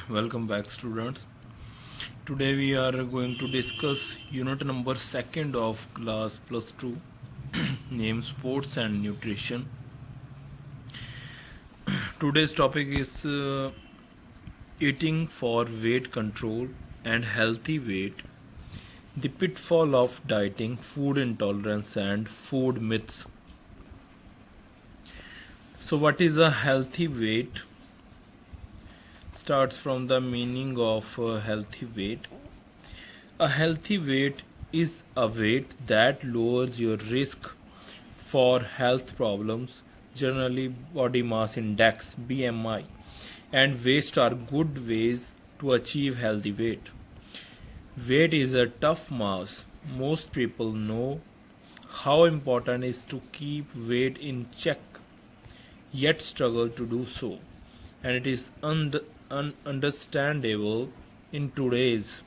Welcome back, students. Today we are going to discuss unit number 2nd of class plus 2 named sports and nutrition. Today's topic is eating for weight control and healthy weight, the pitfall of dieting, food intolerance and food myths. So what is a healthy weight? Starts from the meaning of healthy weight. A healthy weight is a weight that lowers your risk for health problems, generally body mass index BMI, and waist are good ways to achieve healthy weight. Weight is a tough mass. Most people know how important it is to keep weight in check, yet struggle to do so, and it is understandable in today's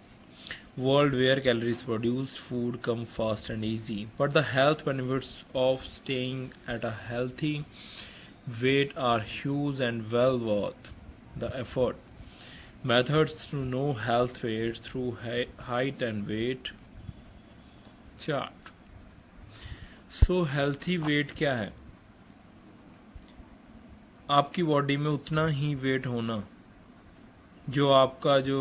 world where calories produced food come fast and easy, but the health benefits of staying at a healthy weight are huge and well worth the effort. Methods to know health weight through height and weight chart. So healthy weight क्या है? आपकी body में उतना ही wait होना जो आपका जो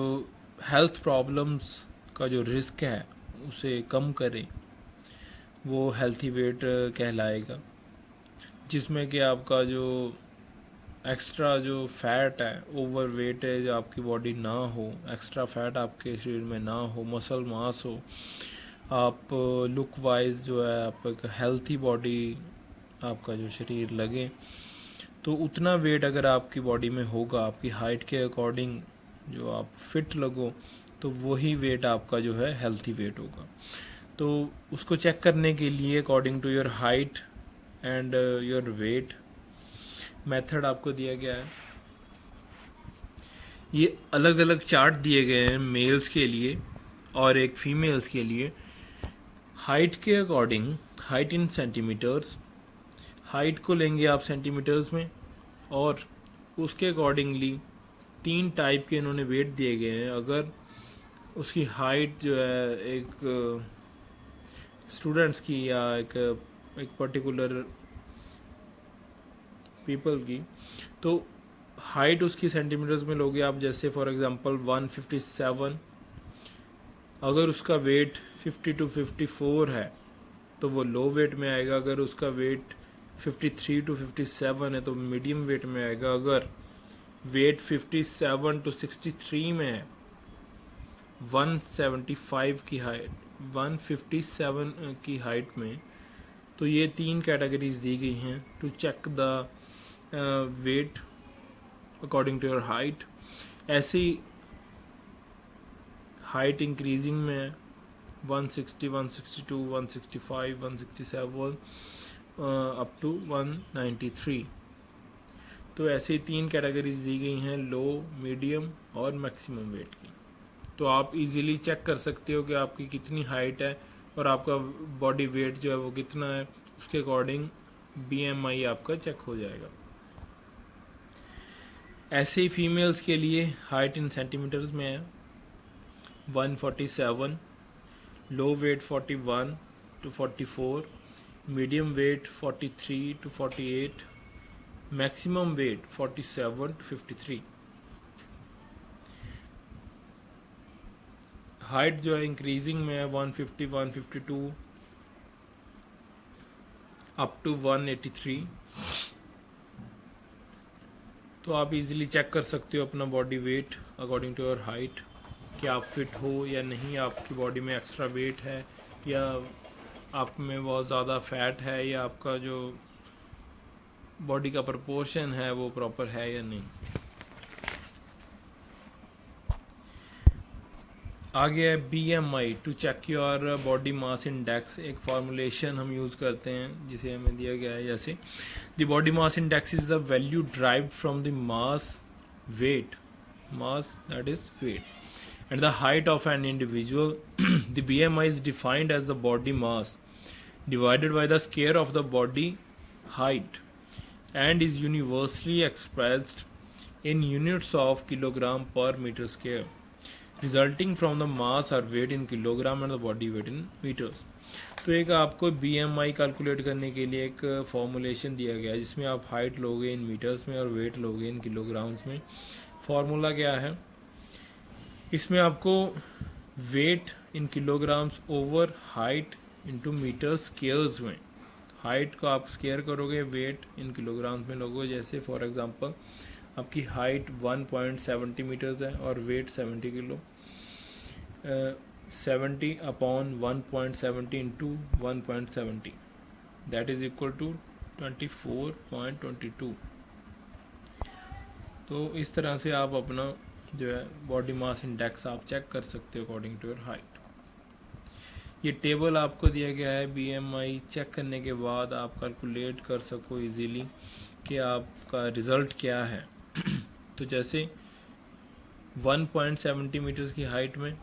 health problems का जो रिस्क है उसे कम करे, वो हेल्थी वेट कहलाएगा, जिसमें कि आपका जो एक्स्ट्रा जो फैट है, ओवर वेट है, जो आपकी बॉडी ना हो, एक्स्ट्रा फैट आपके शरीर में ना हो, मसल मास हो, आप लुक वाइज जो है आप एक हेल्थी बॉडी आपका जो शरीर लगे, तो उतना वेट अगर आपकी बॉडी में होगा, आपकी हाइट के अकॉर्डिंग जो आप फिट लगो, तो वही वेट आपका जो है हेल्थी वेट होगा. तो उसको चेक करने के लिए according to your height and your weight method आपको दिया गया है. ये अलग अलग चार्ट दिए गए हैं मेल्स के लिए और एक फीमेल्स के लिए. हाइट के according, height in centimeters, height को लेंगे आप सेंटीमीटर्स में, और उसके अकॉर्डिंगली 3 टाइप के इन्होंने वेट दिए गए हैं. अगर उसकी हाइट जो है एक स्टूडेंट्स की या एक पर्टिकुलर पीपल की, तो हाइट उसकी सेंटीमीटर्स में लोगे आप. जैसे फॉर एग्जांपल 157, अगर उसका वेट 50 to 54 है तो वो लो वेट में आएगा. अगर उसका वेट 53 to 57 है तो मीडियम वेट में आएगा. अगर वेट 57 to 63 में है, 175 की हाइट, 157 की हाइट में, तो ये 3 कैटेगरीज दी गई हैं to check the weight according to your height. ऐसी हाइट इंक्रीजिंग में है, 160, 162, 165, 167 अप टू 193. तो ऐसे 3 कैटेगरीज दी गई हैं, लो, मीडियम और मैक्सिमम वेट की. तो आप इजीली चेक कर सकते हो कि आपकी कितनी हाइट है और आपका बॉडी वेट जो है वो कितना है. उसके अकॉर्डिंग BMI आपका चेक हो जाएगा. ऐसे ही फीमेल्स के लिए हाइट इन सेंटीमीटर्स में है 147, low weight 41 to 44, medium weight 43 to 48, maximum weight 47 to 53. Height जो है इंक्रीजिंग में है 150, 152 अप टू 183. तो आप इजीली चेक कर सकते हो अपना body weight according to your height, कि आप फिट हो या नहीं, आपकी बॉडी में एक्स्ट्रा वेट है या आप में बहुत ज़्यादा फैट है, या आपका जो बॉडी का प्रपोर्शन है वो प्रॉपर है या नहीं. आगे है BMI to check your body mass index. एक फॉर्मुलेशन हम यूज़ करते हैं जिसे हमें दिया गया है, जैसे the body mass index is the value derived from the mass weight, mass that is weight, and the height of an individual. The BMI is defined as the body mass divided by the square of the body height and is universally expressed in units of kilogram per meter square resulting from the mass or weight in kilogram and the body weight in meters। तो एक आपको BMI calculate करने के लिए एक formulation दिया गया है जिसमें आप हाइट लोगे इन मीटर्स में और वेट लोगे इन किलोग्राम्स में। फॉर्मूला क्या है, इसमें आपको weight in kilograms over height into metre squares में, हाइट को आप स्क्वायर करोगे वेट इन किलोग्राम्स में लोगे। जैसे फॉर एग्जांपल आपकी हाइट 1.70 मीटर्स है और weight 70 kilo, 70 upon 1.70 into 1.70 that is equal to 24.22। तो इस तरह से आप अपना जो है बॉडी मास इंडेक्स आप चेक कर सकते हो अकॉर्डिंग टू योर हाइट। ये टेबल आपको दिया गया है BMI चेक करने के बाद आप कैलकुलेट कर सको इजीली कि आपका रिज़ल्ट क्या है। तो जैसे 1.70 मीटर्स की हाइट में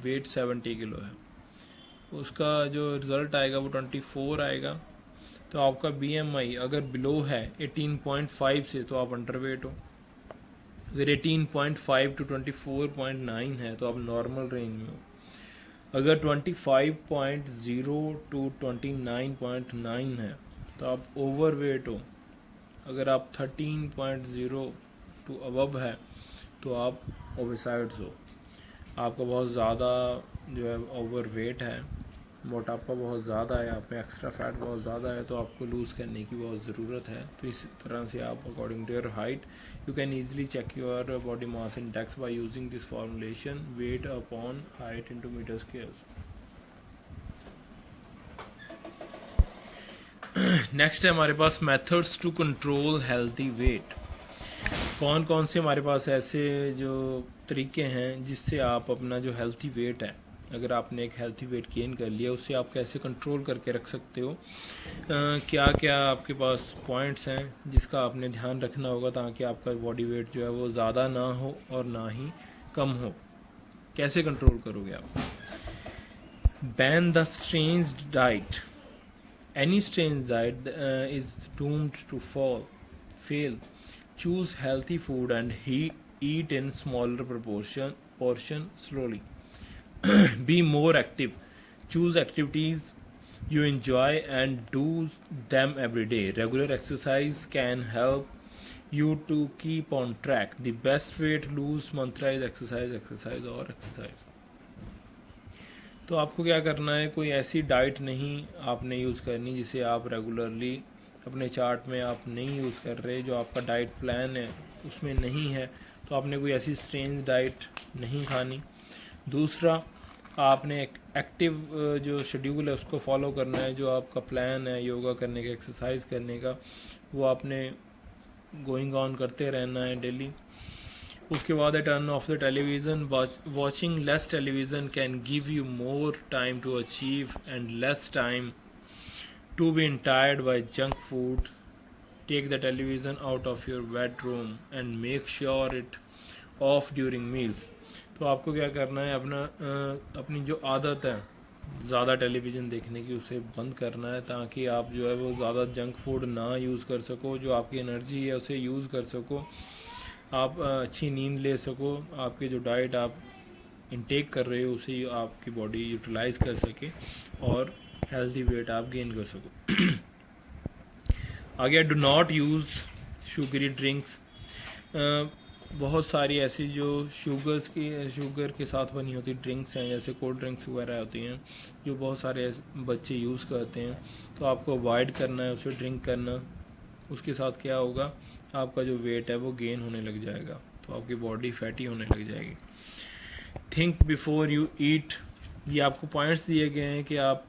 वेट 70 किलो है, उसका जो रिज़ल्ट आएगा वो 24 आएगा। तो आपका BMI अगर बिलो है 18.5 से तो आप अंडरवेट हो, अगर 18.5 टू 24.9 है तो आप नॉर्मल रेंज में हो, अगर 25.0 टू 29.9 है तो आप ओवरवेट हो, अगर आप 13.0 टू अबव है तो आप ओबेसाइड्स हो, आपका बहुत ज़्यादा जो है ओवरवेट है, मोटापा बहुत ज़्यादा है, आप में एक्स्ट्रा फैट बहुत ज़्यादा है, तो आपको लूज़ करने की बहुत ज़रूरत है। तो इस तरह से आप according to your height you can easily check your body mass index by using this formulation weight upon height into metre squares. Next है हमारे पास methods to control healthy weight. कौन कौन से हमारे पास ऐसे जो तरीके हैं जिससे आप अपना जो हेल्थी वेट है, अगर आपने एक हेल्थी वेट गेन कर लिया उससे आप कैसे कंट्रोल करके रख सकते हो। क्या क्या आपके पास पॉइंट्स हैं जिसका आपने ध्यान रखना होगा ताकि आपका बॉडी वेट जो है वो ज़्यादा ना हो और ना ही कम हो। कैसे कंट्रोल करोगे आप? Ban the strange diet. Any strange diet is doomed to fail. Choose healthy food and eat in smaller portion slowly. Be more active. Choose activities you enjoy and do them every day. Regular exercise can help you to keep on track. The best way to lose mantra is exercise, exercise और exercise. तो आपको क्या करना है, कोई ऐसी diet नहीं आपने यूज़ करनी जिसे आप रेगुलरली अपने चार्ट में आप नहीं यूज़ कर रहे, जो आपका डाइट प्लान है उसमें नहीं है, तो आपने कोई ऐसी स्ट्रेंज डाइट नहीं खानी। दूसरा, आपने एक एक्टिव जो शेड्यूल है उसको फॉलो करना है, जो आपका प्लान है योगा करने का, एक्सरसाइज करने का, वो आपने गोइंग ऑन करते रहना है डेली। उसके बाद है turn off the television. Watching less television can give you more time to achieve and less time to be tired by junk food. Take the television out of your bedroom and make sure it off during meals. तो आपको क्या करना है, अपनी जो आदत है ज़्यादा टेलीविज़न देखने की उसे बंद करना है ताकि आप जो है वो ज़्यादा जंक फूड ना यूज़ कर सको, जो आपकी एनर्जी है उसे यूज़ कर सको, आप अच्छी नींद ले सको, आपकी जो डाइट आप इनटेक कर रहे हो उसे आपकी बॉडी यूटिलाइज कर सके और हेल्थी वेट आप गेन कर सको। आगे, do not use sugary drinks. बहुत सारी ऐसी जो शुगर के साथ बनी होती ड्रिंक्स हैं, जैसे कोल्ड ड्रिंक्स वगैरह होती हैं जो बहुत सारे बच्चे यूज़ करते हैं, तो आपको अवॉइड करना है उसे ड्रिंक करना। उसके साथ क्या होगा, आपका जो वेट है वो गेन होने लग जाएगा, तो आपकी बॉडी फैटी होने लग जाएगी। थिंक बिफोर यू ईट। ये आपको पॉइंट्स दिए गए हैं कि आप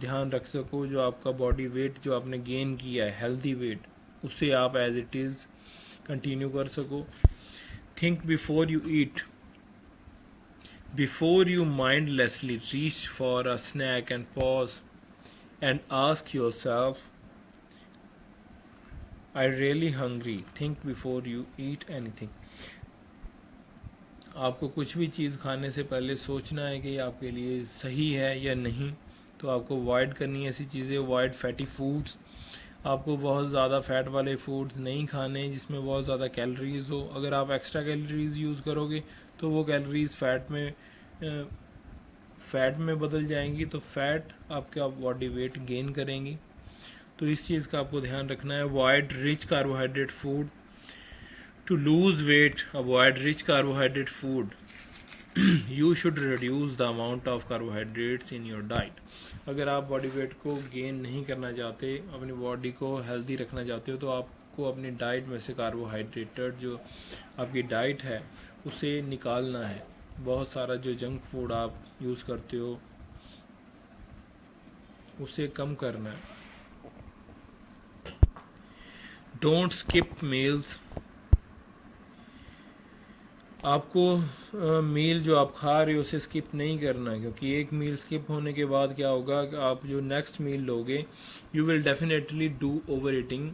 ध्यान रख सको जो आपका बॉडी वेट जो आपने गेन किया है हेल्दी वेट, उससे आप एज इट इज़ कंटिन्यू कर सको। Think before you eat. Before you mindlessly reach for a snack and pause and ask yourself, I really hungry. Think before you eat anything. आपको कुछ भी चीज़ खाने से पहले सोचना है कि आपके लिए सही है या नहीं, तो आपको अवॉइड करनी है ऐसी चीज़ें, अवॉइड फैटी फूड्स। आपको बहुत ज़्यादा फैट वाले फूड्स नहीं खाने जिसमें बहुत ज़्यादा कैलोरीज हो। अगर आप एक्स्ट्रा कैलोरीज यूज़ करोगे तो वो कैलोरीज फैट में बदल जाएंगी, तो फैट आपका बॉडी वेट गेन करेंगी। तो इस चीज़ का आपको ध्यान रखना है। Avoid rich carbohydrate food to lose weight. Avoid rich carbohydrate food. You should reduce the amount of carbohydrates in your diet. अगर आप बॉडी वेट को गेन नहीं करना चाहते, अपनी बॉडी को हेल्दी रखना चाहते हो, तो आपको अपनी डाइट में से कार्बोहाइड्रेटेड जो आपकी डाइट है उसे निकालना है। बहुत सारा जो जंक फूड आप यूज़ करते हो उसे कम करना है। Don't skip meals. आपको मील जो आप खा रहे हो उसे स्किप नहीं करना है, क्योंकि एक मील स्किप होने के बाद क्या होगा कि आप जो नेक्स्ट मील लोगे you will definitely do overeating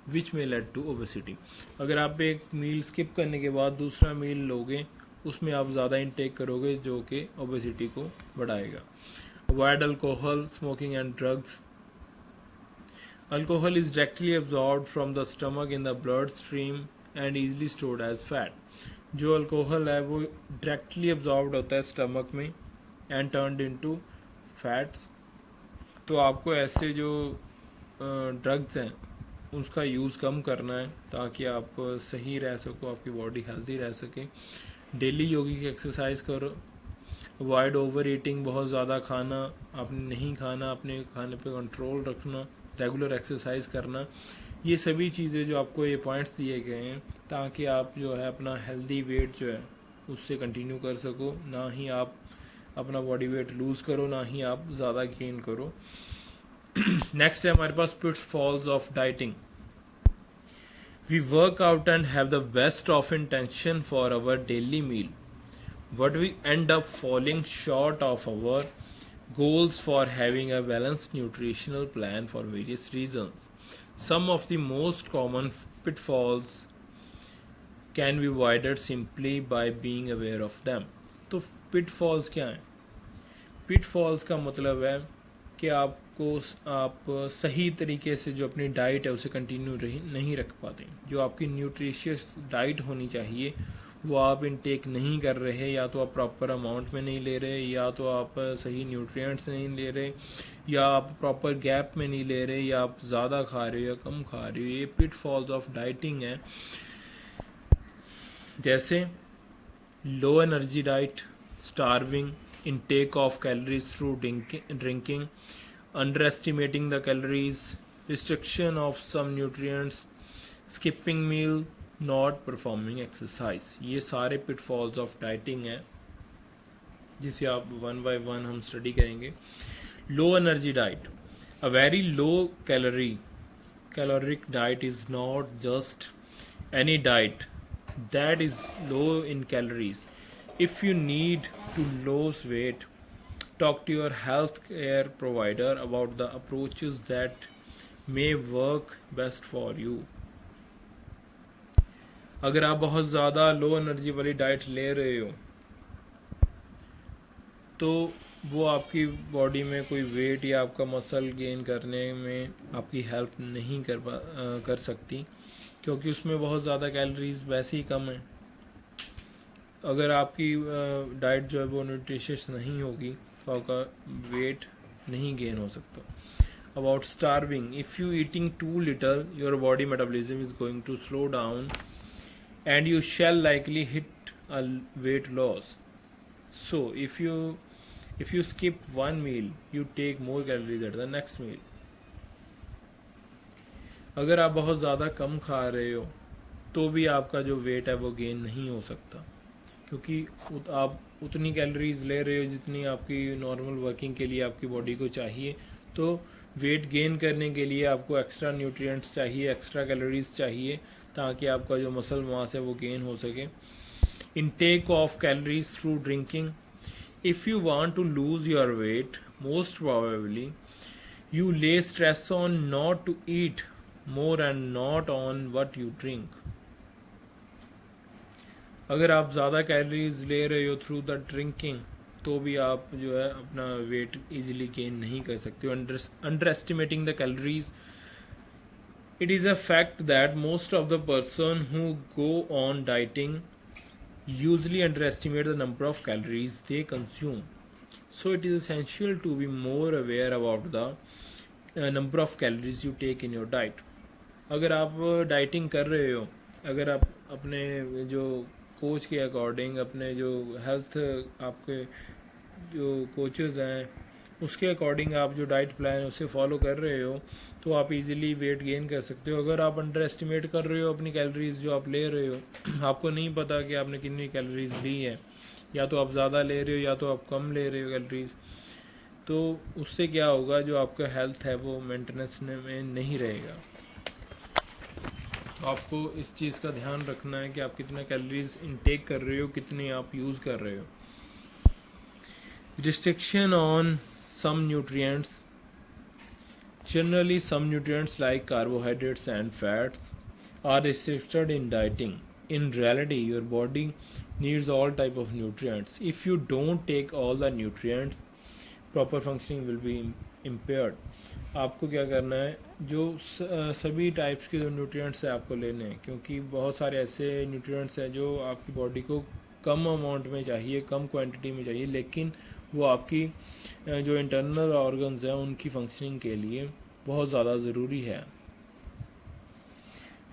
which may lead to obesity. अगर आप एक मील स्किप करने के बाद दूसरा मील लोगे उसमें आप ज़्यादा इनटेक करोगे जो कि ओबेसिटी को बढ़ाएगा। Avoid alcohol, smoking and drugs. Alcohol is directly absorbed from the stomach in the bloodstream and easily stored as fat. जो अल्कोहल है वो डायरेक्टली अब्जॉर्ब होता है स्टमक में एंड टर्नड इनटू फैट्स। तो आपको ऐसे जो ड्रग्स हैं उसका यूज़ कम करना है ताकि आप सही रह सको, आपकी बॉडी हेल्दी रह सके। डेली योगिक एक्सरसाइज करो। अवॉइड ओवर ईटिंग, बहुत ज़्यादा खाना आपने नहीं खाना, अपने खाने पे कंट्रोल रखना, रेगुलर एक्सरसाइज करना। ये सभी चीज़ें जो आपको ये पॉइंट्स दिए गए हैं ताकि आप जो है अपना हेल्दी वेट जो है उससे कंटिन्यू कर सको, ना ही आप अपना बॉडी वेट लूज़ करो, ना ही आप ज़्यादा गेन करो। नेक्स्ट है हमारे पास pitfalls of dieting. We work out and have the best of intention for our daily meal, but we end up falling short of our goals for having a balanced nutritional plan for various reasons. Some of the most common pitfalls can be avoided simply by being aware of them. तो pitfalls क्या हैं? pitfalls का मतलब है कि आप सही तरीके से जो अपनी डाइट है उसे कंटिन्यू नहीं रख पाते। जो आपकी न्यूट्रिशियस डाइट होनी चाहिए वो आप इनटेक नहीं कर रहे, या तो आप प्रॉपर अमाउंट में नहीं ले रहे, या तो आप सही न्यूट्रिएंट्स नहीं ले रहे, या आप प्रॉपर गैप में नहीं ले रहे, या आप ज़्यादा खा रहे हो या कम खा रहे हो। ये पिटफॉल्स ऑफ डाइटिंग है। जैसे low energy diet, starving, intake of calories through drinking, underestimating the calories, restriction of some nutrients, skipping meal, not performing exercise. ये सारे पिटफॉल्स ऑफ डाइटिंग है जिसे आप वन बाय वन हम study करेंगे। Low energy diet, a very low caloric diet is not just any diet that is low in calories. If you need to lose weight, talk to your healthcare provider about the approaches that may work best for you. अगर आप बहुत ज़्यादा low energy वाली diet ले रहे हो तो वो आपकी बॉडी में कोई वेट या आपका मसल गेन करने में आपकी हेल्प नहीं कर सकती, क्योंकि उसमें बहुत ज़्यादा कैलोरीज वैसे ही कम है। अगर आपकी डाइट जो है वो न्यूट्रिशियस नहीं होगी तो आपका वेट नहीं गेन हो सकता। About starving, if you eating too little your body metabolism is going to slow down and you shall likely hit a weight loss. So if you skip one meal you take more calories at the next meal. अगर आप बहुत ज़्यादा कम खा रहे हो तो भी आपका जो वेट है वो गेन नहीं हो सकता, क्योंकि आप उतनी कैलोरीज ले रहे हो जितनी आपकी नॉर्मल वर्किंग के लिए आपकी बॉडी को चाहिए। तो वेट गेन करने के लिए आपको एक्स्ट्रा न्यूट्रिएंट्स चाहिए, एक्स्ट्रा कैलोरीज चाहिए ताकि आपका जो मसल मास है वो गेन हो सके। Intake of calories through drinking, if you want to lose your weight most probably you lay stress on not to eat more and not on what you drink. अगर आप ज़्यादा calories ले रहे हो थ्रू द ड्रिंकिंग तो भी आप जो है अपना वेट इजीली गेन नहीं कर सकते हो। Under estimating the calories It is a fact that most of the person who go on dieting usually underestimate the number of calories they consume. So it is essential to be more aware about the number of calories you take in your diet. अगर आप dieting कर रहे हो, अगर आप अपने जो coach के अकॉर्डिंग, अपने जो हेल्थ आपके जो कोचेज़ हैं उसके अकॉर्डिंग आप जो डाइट प्लान है उसे फॉलो कर रहे हो, तो आप इजीली वेट गेन कर सकते हो. अगर आप अंडर एस्टिमेट कर रहे हो अपनी कैलोरीज जो आप ले रहे हो, आपको नहीं पता कि आपने कितनी कैलोरीज ली है, या तो आप ज़्यादा ले रहे हो या तो आप कम ले रहे हो कैलोरीज, तो उससे क्या होगा, जो आपका हेल्थ है वो मेंटेनेंस में नहीं रहेगा. तो आपको इस चीज़ का ध्यान रखना है कि आप कितना कैलोरीज इनटेक कर रहे हो, कितनी आप यूज़ कर रहे हो. Restriction on some nutrients. Generally, some nutrients like carbohydrates and fats are restricted in dieting. In reality, your body needs all type of nutrients. If you don't take all the nutrients, proper functioning will be impaired. आपको क्या करना है, जो सभी types के जो nutrients है आपको लेने हैं, क्योंकि बहुत सारे ऐसे न्यूट्रिएंट्स हैं जो आपकी बॉडी को कम अमाउंट में चाहिए, कम क्वांटिटी में चाहिए, लेकिन वो आपकी जो इंटरनल ऑर्गन्स हैं उनकी फंक्शनिंग के लिए बहुत ज़्यादा ज़रूरी है.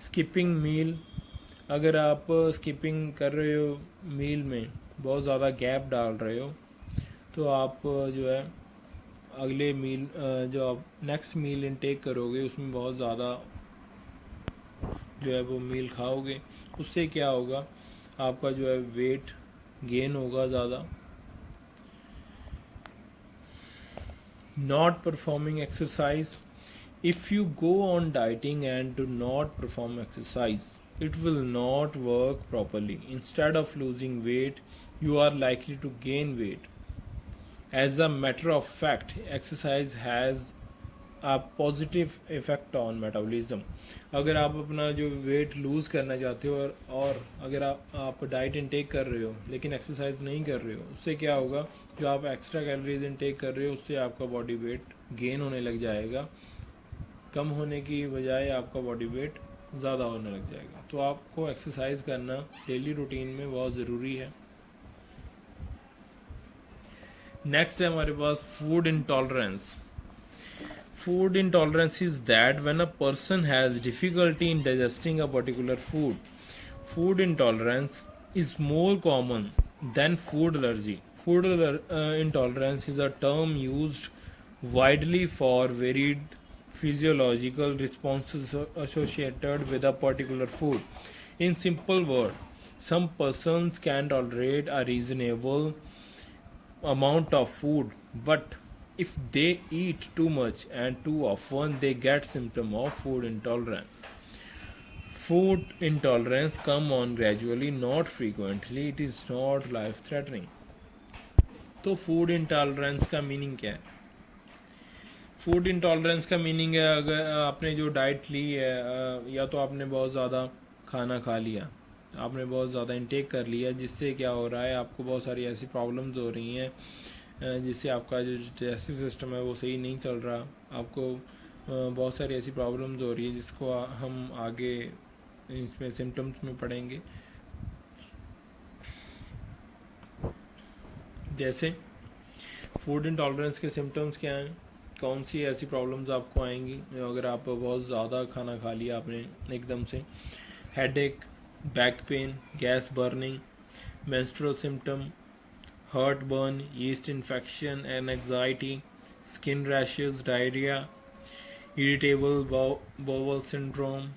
स्किपिंग मील. अगर आप स्किपिंग कर रहे हो, मील में बहुत ज़्यादा गैप डाल रहे हो, तो आप जो है अगले मील जो आप नेक्स्ट मील इनटेक करोगे उसमें बहुत ज़्यादा जो है वो मील खाओगे. उससे क्या होगा, आपका जो है वेट गेन होगा ज़्यादा. Not performing exercise. If you go on dieting and do not perform exercise, it will not work properly. Instead of losing weight, you are likely to gain weight. As a matter of fact, exercise has a positive effect on metabolism. अगर आप अपना जो weight lose करना चाहते हो और अगर आप डाइट इनटेक कर रहे हो लेकिन एक्सरसाइज नहीं कर रहे हो, उससे क्या होगा, जो आप एक्स्ट्रा कैलोरीज इनटेक कर रहे हो उससे आपका बॉडी वेट गेन होने लग जाएगा, कम होने की बजाय आपका बॉडी वेट ज़्यादा होने लग जाएगा. तो आपको एक्सरसाइज करना डेली रूटीन में बहुत ज़रूरी है. नेक्स्ट है हमारे पास food intolerance. Food intolerance is that when a person has difficulty in digesting a particular food. Food intolerance is more common than food allergy. Food intolerance is a term used widely for varied physiological responses associated with a particular food. In simple words, some persons can tolerate a reasonable amount of food, but if they eat too much and too often, they get symptom of food intolerance. Food intolerance come on gradually, not frequently. It is not life threatening. तो food intolerance का meaning क्या है? Food intolerance का meaning है, अगर आपने जो diet ली है, या तो आपने बहुत ज़्यादा खाना खा लिया, आपने बहुत ज़्यादा इंटेक कर लिया, जिससे क्या हो रहा है, आपको बहुत सारी ऐसी प्रॉब्लम्स हो रही हैं जिससे आपका जो डाइजेस्टिव सिस्टम है वो सही नहीं चल रहा. आपको बहुत सारी ऐसी प्रॉब्लम्स हो रही है जिसको हम आगे इसमें सिम्टम्स में पढ़ेंगे. जैसे फूड इंटॉलरेंस के सिम्टम्स क्या हैं, कौन सी ऐसी प्रॉब्लम्स आपको आएंगी अगर आप बहुत ज़्यादा खाना खा लिया आपने एकदम से. Headache, back pain, gas burning, menstrual symptom, heartburn, yeast infection and anxiety, skin rashes, diarrhea, irritable bowel syndrome,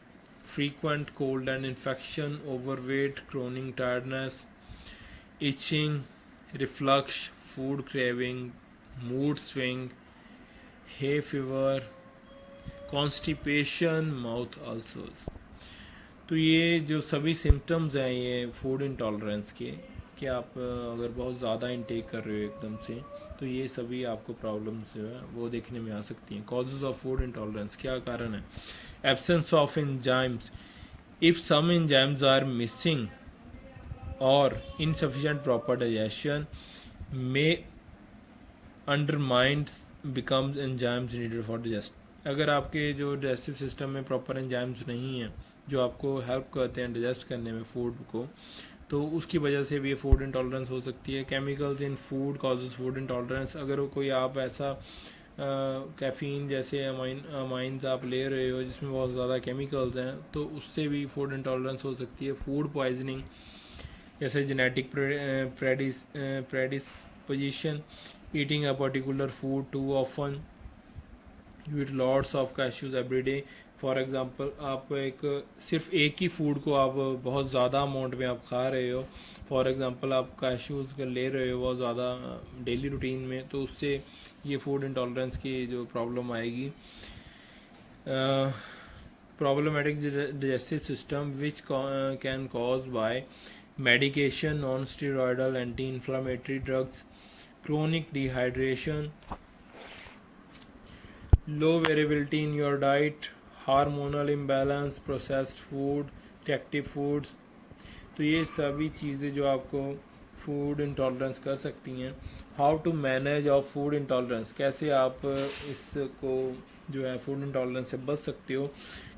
frequent cold and infection, overweight, chronic tiredness, itching, reflux, food craving, mood swing, hay fever, constipation, mouth ulcers. तो ये जो सभी symptoms हैं ये food intolerance के, कि आप अगर बहुत ज़्यादा इनटेक कर रहे हो एकदम से, तो ये सभी आपको प्रॉब्लम्स जो है वो देखने में आ सकती हैं. कॉजेज ऑफ फूड इंटॉलरेंस, क्या कारण है? Absence of enzymes. If some enzymes are missing और insufficient proper digestion may undermines becomes enzymes needed for अगर आपके जो डाइजेस्टिव सिस्टम में प्रॉपर एंजाइम्स नहीं हैं जो आपको हेल्प करते हैं डाइजेस्ट करने में फूड को, तो उसकी वजह से भी ये फूड इंटॉलरेंस हो सकती है। केमिकल्स इन फूड कॉजेज फूड इंटॉलरेंस। अगर कोई आप ऐसा कैफ़ीन जैसे अमाइंस आप ले रहे हो जिसमें बहुत ज़्यादा केमिकल्स हैं, तो उससे भी फूड इंटॉलरेंस हो सकती है। फूड पॉइजनिंग जैसे genetic predisposition, eating a particular food too often, you eat lots of cashews every day. For example आप सिर्फ एक ही फूड को आप बहुत ज़्यादा अमाउंट में आप खा रहे हो, फॉर एग्जांपल आप कैश्यूज ले रहे हो बहुत ज़्यादा डेली रूटीन में, तो उससे ये फूड इंटॉलरेंस की जो प्रॉब्लम आएगी। Problematic digestive system which can cause by medication, non steroidal anti inflammatory drugs, chronic dehydration, low variability in your diet, hormonal imbalance, processed food, reactive foods. तो ये सभी चीज़ें जो आपको फूड इंटॉलरेंस कर सकती हैं। How to manage of food intolerance, कैसे आप इसको जो है फूड इंटॉलरेंस से बच सकते हो।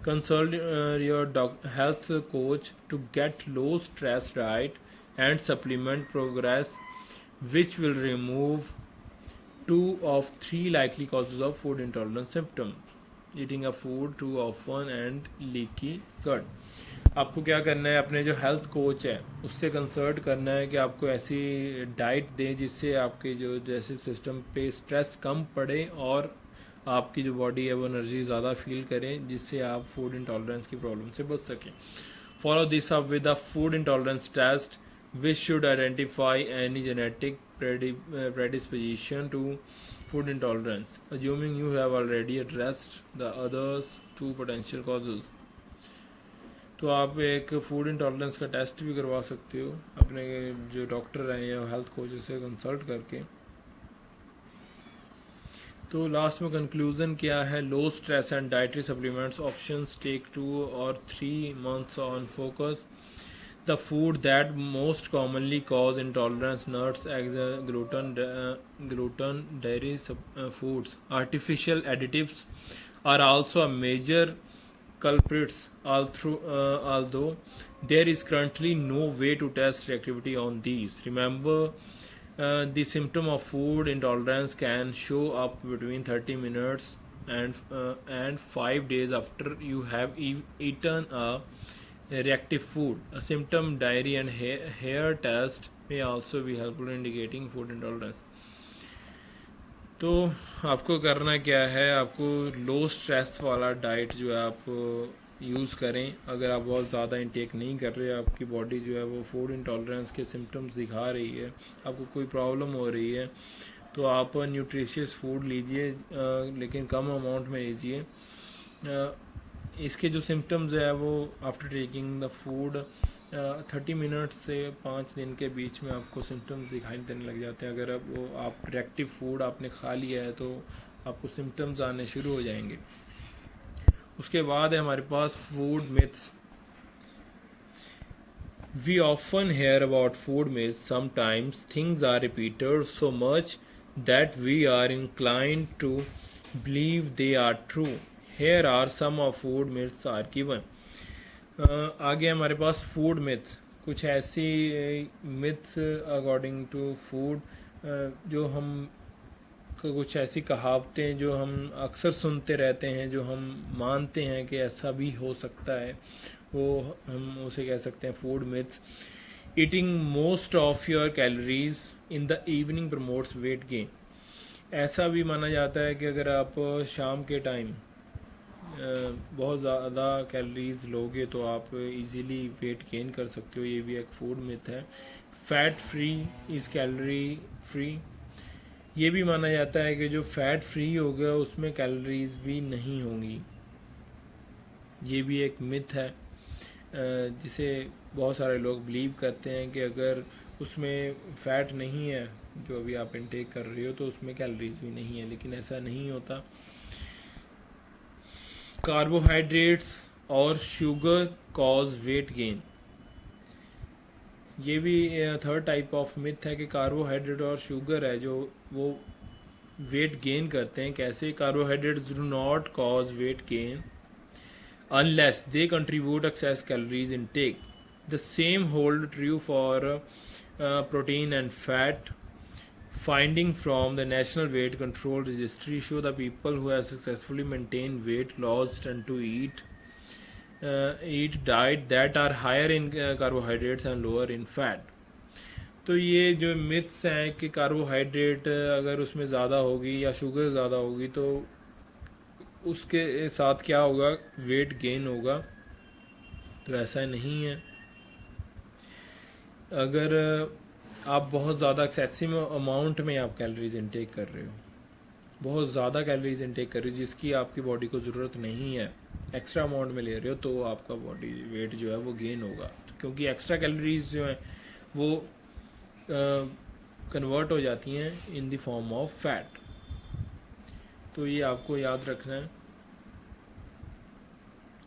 Consult your health coach to get low stress diet and supplement progress which will remove 2 of 3 likely causes of food intolerance symptoms: eating a food too often and leaky gut। आपको क्या करना है, अपने जो हेल्थ कोच है उससे consult करना है कि आपको ऐसी डाइट दें जिससे आपके जो डाइजेस्टिव सिस्टम पे स्ट्रेस कम पड़े और आपकी जो बॉडी है वो एनर्जी ज़्यादा फील करें, जिससे आप फूड इंटॉलरेंस की प्रॉब्लम से बच सकें। Follow this up with a food intolerance test which should identify any genetic predisposition to food intolerance, assuming you have already addressed the others two potential causes। तो आप एक फूड इंटॉलरेंस का test भी करवा सकते हो अपने जो डॉक्टर हैं या हेल्थ कोच से कंसल्ट करके। तो लास्ट में कंक्लूजन क्या है, low stress and dietary supplements options, take 2 or 3 months on focus। The food that most commonly cause intolerance: nuts, eggs, gluten, dairy foods. Artificial additives are also a major culprits, although there is currently no way to test reactivity on these. Remember, the symptom of food intolerance can show up between 30 minutes and 5 days after you have eaten a reactive food. A symptom diary and hair test may also be helpful in indicating food intolerance। तो आपको करना क्या है, आपको लो stress वाला diet जो है आप यूज़ करें। अगर आप बहुत ज़्यादा इंटेक नहीं कर रहे, आपकी बॉडी जो है वो फूड इंटॉलरेंस के सिम्टम्स दिखा रही है, आपको कोई प्रॉब्लम हो रही है, तो आप न्यूट्रिशियस फूड लीजिए, लेकिन कम अमाउंट में लीजिए। इसके जो सिम्टम्स है वो after taking the food 30 minute से 5 दिन के बीच में आपको सिम्टम्स दिखाई देने लग जाते हैं। अगर अब वो आप रिएक्टिव फूड आपने खा लिया है तो आपको सिम्टम्स आने शुरू हो जाएंगे। उसके बाद है हमारे पास food myths. We often hear about food myths, sometimes things are repeated so much that we are inclined to believe they are true. Here are some of food myths are given। आगे हमारे पास food myths, कुछ ऐसी myths according to food जो हम कुछ ऐसी कहावतें जो हम अक्सर सुनते रहते हैं, जो हम मानते हैं कि ऐसा भी हो सकता है, वो हम उसे कह सकते हैं food myths. Eating most of your calories in the evening promotes weight gain. ऐसा भी माना जाता है कि अगर आप शाम के टाइम बहुत ज़्यादा कैलोरीज लोगे तो आप इजीली वेट गेन कर सकते हो, ये भी एक फूड मिथ है। Fat free is calorie free. ये भी माना जाता है कि जो फैट फ्री होगा उसमें कैलोरीज भी नहीं होंगी, ये भी एक मिथ है जिसे बहुत सारे लोग बिलीव करते हैं कि अगर उसमें फ़ैट नहीं है जो अभी आप इनटेक कर रहे हो तो उसमें कैलोरीज भी नहीं है, लेकिन ऐसा नहीं होता। कार्बोहाइड्रेट्स और शुगर कॉज वेट गेन। ये भी थर्ड टाइप ऑफ मिथ है कि कार्बोहाइड्रेट और शुगर है जो वो वेट गेन करते हैं. कैसे? Carbohydrates do not cause weight gain unless they contribute excess calories intake. The same hold true for protein and fat. Finding from the National Weight Control Registry show the people who have successfully maintained weight loss tend to eat diet that are higher in carbohydrates and lower in fat. तो ये जो myths हैं कि carbohydrate अगर उसमें ज़्यादा होगी या शुगर ज़्यादा होगी तो उसके साथ क्या होगा, वेट गेन होगा, तो ऐसा नहीं है. अगर आप बहुत ज़्यादा एक्सेसिव अमाउंट में आप कैलोरीज इनटेक कर रहे हो, बहुत ज़्यादा कैलोरीज इनटेक कर रहे हो जिसकी आपकी बॉडी को ज़रूरत नहीं है, एक्स्ट्रा अमाउंट में ले रहे हो, तो आपका बॉडी वेट जो है वो गेन होगा. क्योंकि एक्स्ट्रा कैलोरीज जो है वो कन्वर्ट हो जाती हैं in the form of fat. तो ये आपको याद रखना है.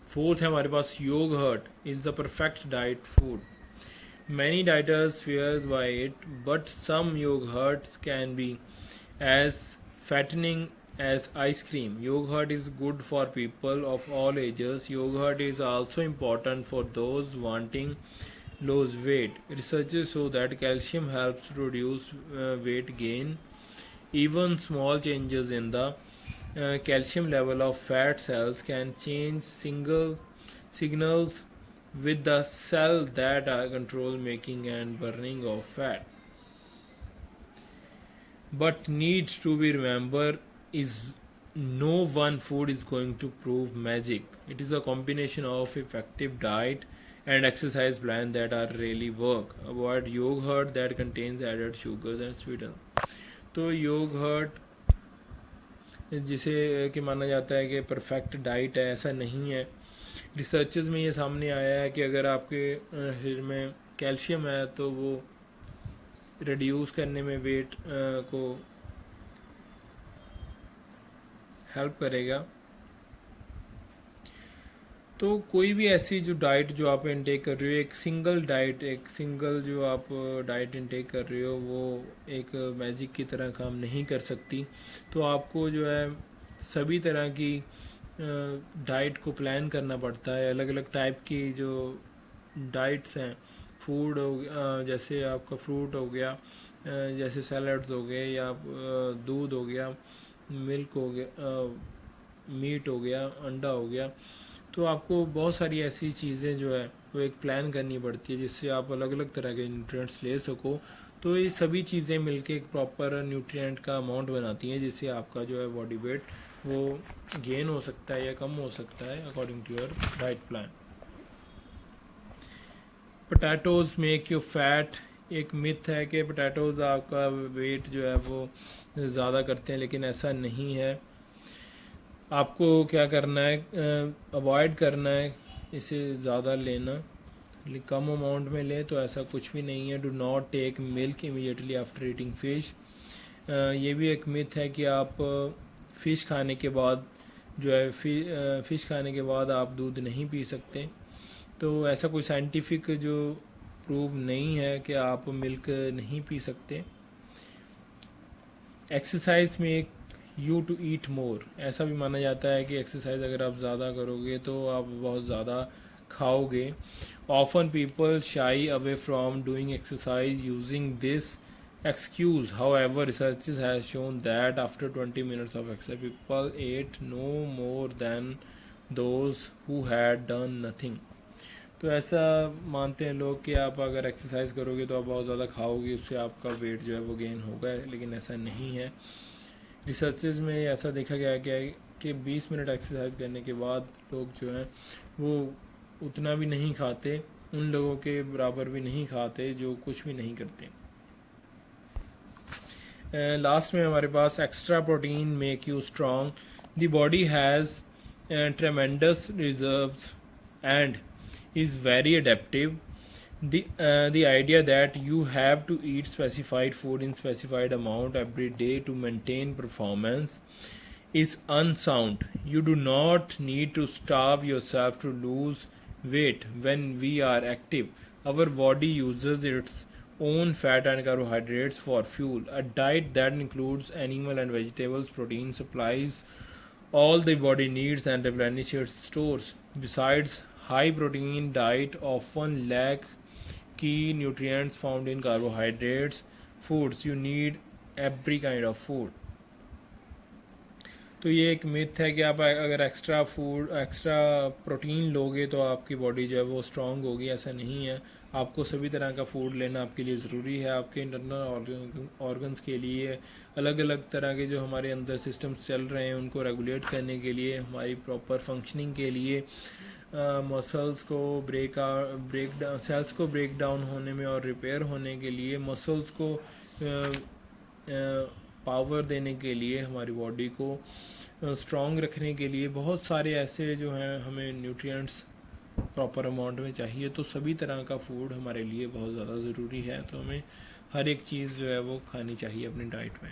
फोर्थ है हमारे पास yoghurt is the perfect diet food. Many dieters swears by it but some yoghurts can be as fattening as ice cream. Yogurt is good for people of all ages. Yogurt is also important for those wanting lose weight. Researchers show that calcium helps to reduce weight gain. Even small changes in the calcium level of fat cells can change signals with the cell that are control making and burning of fat. But needs to be remembered is no one food is going to prove magic. It is a combination of effective diet and exercise plan that are really work. Avoid yogurt that contains added sugars and sweeteners. तो yogurt जिसे कि माना जाता है कि perfect diet है, ऐसा नहीं है. रिसर्चेस में ये सामने आया है कि अगर आपके शरीर में कैल्शियम है तो वो रिड्यूस करने में वेट को हेल्प करेगा. तो कोई भी ऐसी जो डाइट जो आप इनटेक कर रहे हो, एक सिंगल जो आप डाइट इनटेक कर रहे हो वो एक मैजिक की तरह काम नहीं कर सकती. तो आपको जो है सभी तरह की डाइट को प्लान करना पड़ता है. अलग अलग टाइप की जो डाइट्स हैं, फूड हो जैसे आपका फ्रूट हो गया, जैसे सैलड्स हो गए, या दूध हो गया, मिल्क हो गया, मीट हो गया, अंडा हो गया. तो आपको बहुत सारी ऐसी चीज़ें जो है वो एक प्लान करनी पड़ती है जिससे आप अलग अलग तरह के न्यूट्रिएंट्स ले सको. तो ये सभी चीज़ें मिलके एक प्रॉपर न्यूट्रिएंट का अमाउंट बनाती हैं जिससे आपका जो है बॉडी वेट वो गेन हो सकता है या कम हो सकता है according to your diet plan. Potatoes make you fat. एक मिथ है कि पोटैटोज आपका वेट जो है वो ज़्यादा करते हैं, लेकिन ऐसा नहीं है. आपको क्या करना है, अवॉइड करना है इसे ज़्यादा लेना, कम अमाउंट में लें तो ऐसा कुछ भी नहीं है. Do not take milk immediately after eating fish. ये भी एक मिथ है कि आप फ़िश खाने के बाद जो है फ़िश खाने के बाद आप दूध नहीं पी सकते. तो ऐसा कोई साइंटिफिक जो प्रूव नहीं है कि आप मिल्क नहीं पी सकते. एक्सरसाइज में यू टू ईट मोर. ऐसा भी माना जाता है कि एक्सरसाइज अगर आप ज़्यादा करोगे तो आप बहुत ज़्यादा खाओगे. Often people shy away from doing exercise using this excuse. However, researchers have shown that after 20 minutes of exercise, people ate no more than those who had done nothing. तो ऐसा मानते हैं लोग कि आप अगर एक्सरसाइज करोगे तो आप बहुत ज़्यादा खाओगे, उससे आपका वेट जो है वो गेन होगा, लेकिन ऐसा नहीं है. रिसर्चेज में ऐसा देखा गया कि 20 मिनट एक्सरसाइज करने के बाद लोग जो हैं वो उतना भी नहीं खाते, उन लोगों के बराबर भी नहीं खाते जो कुछ भी नहीं करते. लास्ट में हमारे पास extra protein make you strong. The body has tremendous reserves and is very adaptive. The idea that you have to eat specified food in specified amount every day to maintain performance is unsound. You do not need to starve yourself to lose weight when we are active. Our body uses its own fat and carbohydrates for fuel. A diet that includes animal and vegetables protein supplies all the body needs and replenish its stores. Besides, high protein diet often lack key nutrients found in carbohydrates foods. You need every kind of food. तो ये एक myth है कि आप अगर extra protein लोगे तो आपकी बॉडी जो है वो स्ट्रांग होगी. ऐसा नहीं है. आपको सभी तरह का फूड लेना आपके लिए ज़रूरी है. आपके इंटरनल ऑर्गन्स के लिए, अलग अलग तरह के जो हमारे अंदर सिस्टम्स चल रहे हैं उनको रेगुलेट करने के लिए, हमारी प्रॉपर फंक्शनिंग के लिए, मसल्स को सेल्स को ब्रेक डाउन होने में और रिपेयर होने के लिए, मसल्स को पावर देने के लिए, हमारी बॉडी को स्ट्रॉन्ग रखने के लिए बहुत सारे ऐसे जो हैं हमें न्यूट्रिएंट्स प्रॉपर अमाउंट में चाहिए. तो सभी तरह का फूड हमारे लिए बहुत ज़्यादा ज़रूरी है. तो हमें हर एक चीज़ जो है वो खानी चाहिए अपनी डाइट में.